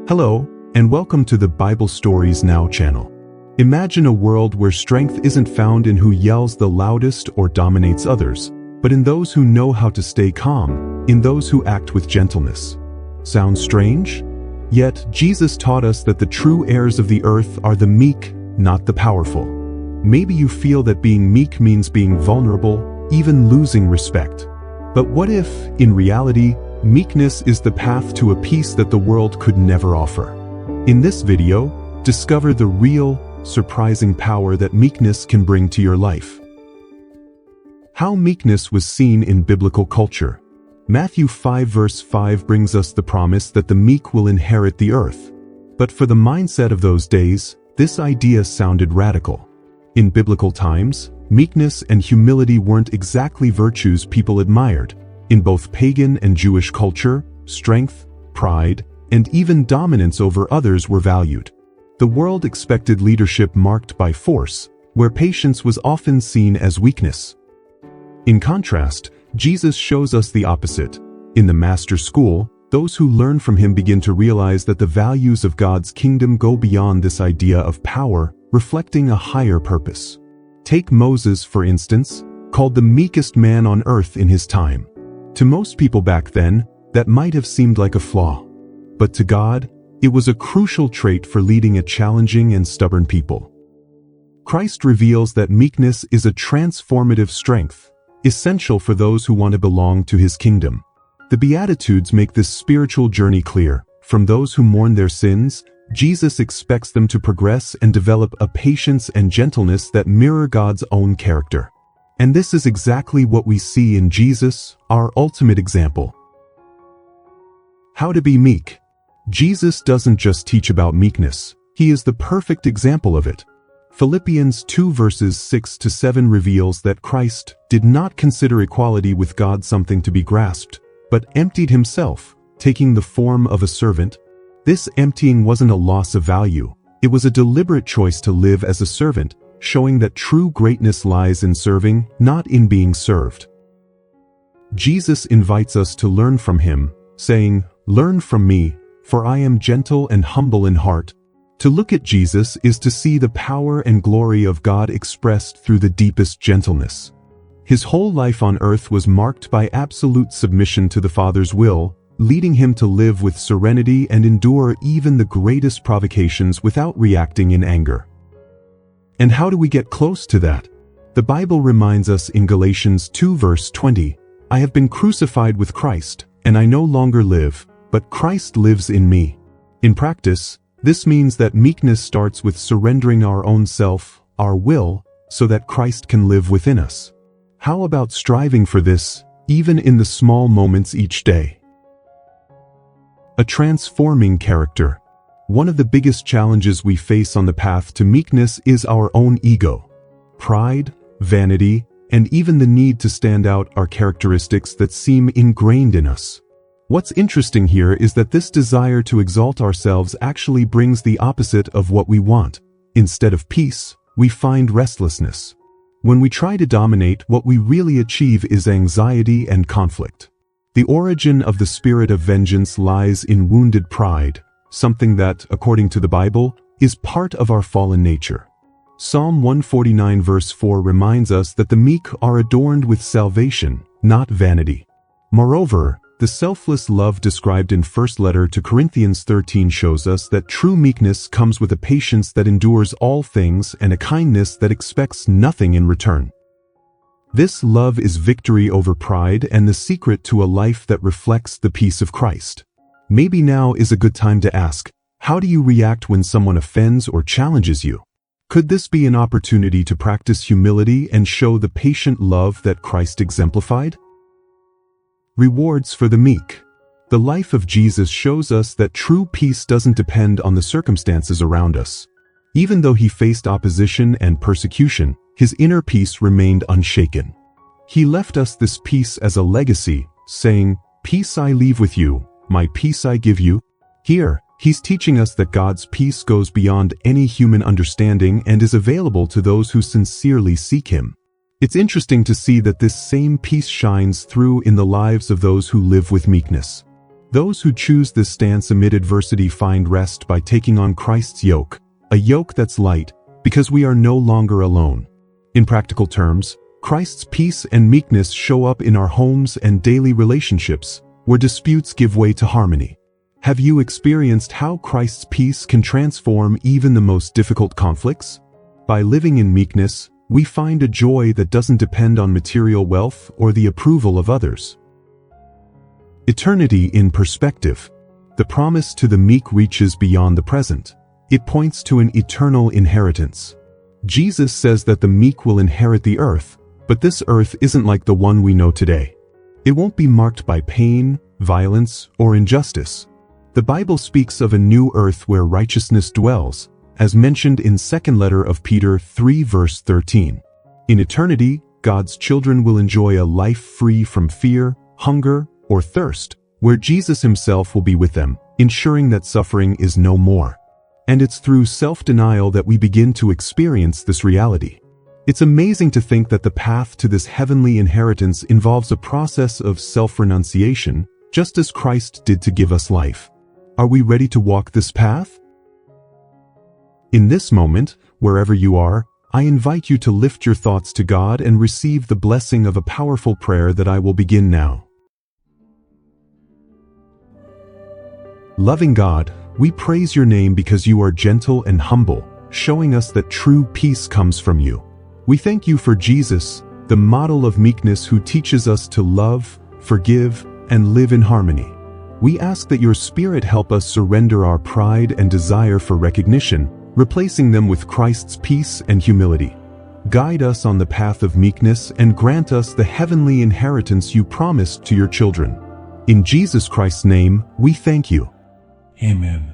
Hello, and welcome to the Bible Stories Now channel. Imagine a world where strength isn't found in who yells the loudest or dominates others, but in those who know how to stay calm, in those who act with gentleness. Sounds strange? Yet, Jesus taught us that the true heirs of the earth are the meek, not the powerful. Maybe you feel that being meek means being vulnerable, even losing respect. But what if, in reality, meekness is the path to a peace that the world could never offer? In this video, discover the real, surprising power that meekness can bring to your life. How meekness was seen in biblical culture. Matthew 5 verse 5 brings us the promise that the meek will inherit the earth. But for the mindset of those days, this idea sounded radical. In biblical times, meekness and humility weren't exactly virtues people admired. In both pagan and Jewish culture, strength, pride, and even dominance over others were valued. The world expected leadership marked by force, where patience was often seen as weakness. In contrast, Jesus shows us the opposite. In the Master School, those who learn from him begin to realize that the values of God's kingdom go beyond this idea of power, reflecting a higher purpose. Take Moses, for instance, called the meekest man on earth in his time. To most people back then, that might have seemed like a flaw. But to God, it was a crucial trait for leading a challenging and stubborn people. Christ reveals that meekness is a transformative strength, essential for those who want to belong to his kingdom. The Beatitudes make this spiritual journey clear. From those who mourn their sins, Jesus expects them to progress and develop a patience and gentleness that mirror God's own character. And this is exactly what we see in Jesus, our ultimate example. How to be meek. Jesus doesn't just teach about meekness, he is the perfect example of it. Philippians 2 verses 6 to 7 reveals that Christ did not consider equality with God something to be grasped, but emptied himself, taking the form of a servant. This emptying wasn't a loss of value, it was a deliberate choice to live as a servant, showing that true greatness lies in serving, not in being served. Jesus invites us to learn from him, saying, "Learn from me, for I am gentle and humble in heart." To look at Jesus is to see the power and glory of God expressed through the deepest gentleness. His whole life on earth was marked by absolute submission to the Father's will, leading him to live with serenity and endure even the greatest provocations without reacting in anger. And how do we get close to that? The Bible reminds us in Galatians 2 verse 20, "I have been crucified with Christ, and I no longer live, but Christ lives in me." In practice, this means that meekness starts with surrendering our own self, our will, so that Christ can live within us. How about striving for this, even in the small moments each day? A transforming character. One of the biggest challenges we face on the path to meekness is our own ego. Pride, vanity, and even the need to stand out are characteristics that seem ingrained in us. What's interesting here is that this desire to exalt ourselves actually brings the opposite of what we want. Instead of peace, we find restlessness. When we try to dominate, what we really achieve is anxiety and conflict. The origin of the spirit of vengeance lies in wounded pride, something that, according to the Bible, is part of our fallen nature. Psalm 149 verse 4 reminds us that the meek are adorned with salvation, not vanity. Moreover, the selfless love described in 1 letter to Corinthians 13 shows us that true meekness comes with a patience that endures all things and a kindness that expects nothing in return. This love is victory over pride and the secret to a life that reflects the peace of Christ. Maybe now is a good time to ask, how do you react when someone offends or challenges you? Could this be an opportunity to practice humility and show the patient love that Christ exemplified? Rewards for the meek. The life of Jesus shows us that true peace doesn't depend on the circumstances around us. Even though he faced opposition and persecution, his inner peace remained unshaken. He left us this peace as a legacy, saying, "Peace I leave with you, my peace I give you." Here, he's teaching us that God's peace goes beyond any human understanding and is available to those who sincerely seek him. It's interesting to see that this same peace shines through in the lives of those who live with meekness. Those who choose this stance amid adversity find rest by taking on Christ's yoke, a yoke that's light, because we are no longer alone. In practical terms, Christ's peace and meekness show up in our homes and daily relationships, where disputes give way to harmony. Have you experienced how Christ's peace can transform even the most difficult conflicts? By living in meekness, we find a joy that doesn't depend on material wealth or the approval of others. Eternity in perspective. The promise to the meek reaches beyond the present. It points to an eternal inheritance. Jesus says that the meek will inherit the earth, but this earth isn't like the one we know today. It won't be marked by pain, violence, or injustice. The Bible speaks of a new earth where righteousness dwells, as mentioned in 2nd letter of Peter 3 verse 13. In eternity, God's children will enjoy a life free from fear, hunger, or thirst, where Jesus himself will be with them, ensuring that suffering is no more. And it's through self-denial that we begin to experience this reality. It's amazing to think that the path to this heavenly inheritance involves a process of self-renunciation, just as Christ did to give us life. Are we ready to walk this path? In this moment, wherever you are, I invite you to lift your thoughts to God and receive the blessing of a powerful prayer that I will begin now. Loving God, we praise your name because you are gentle and humble, showing us that true peace comes from you. We thank you for Jesus, the model of meekness who teaches us to love, forgive, and live in harmony. We ask that your Spirit help us surrender our pride and desire for recognition, replacing them with Christ's peace and humility. Guide us on the path of meekness and grant us the heavenly inheritance you promised to your children. In Jesus Christ's name, we thank you. Amen.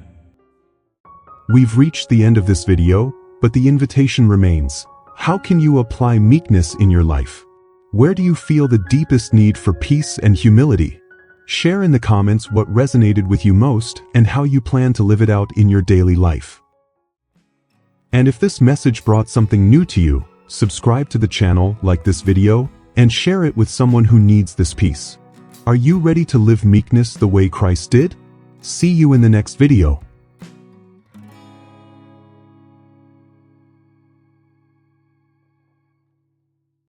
We've reached the end of this video, but the invitation remains. How can you apply meekness in your life? Where do you feel the deepest need for peace and humility? Share in the comments what resonated with you most and how you plan to live it out in your daily life. And if this message brought something new to you, subscribe to the channel, like this video, and share it with someone who needs this peace. Are you ready to live meekness the way Christ did? See you in the next video.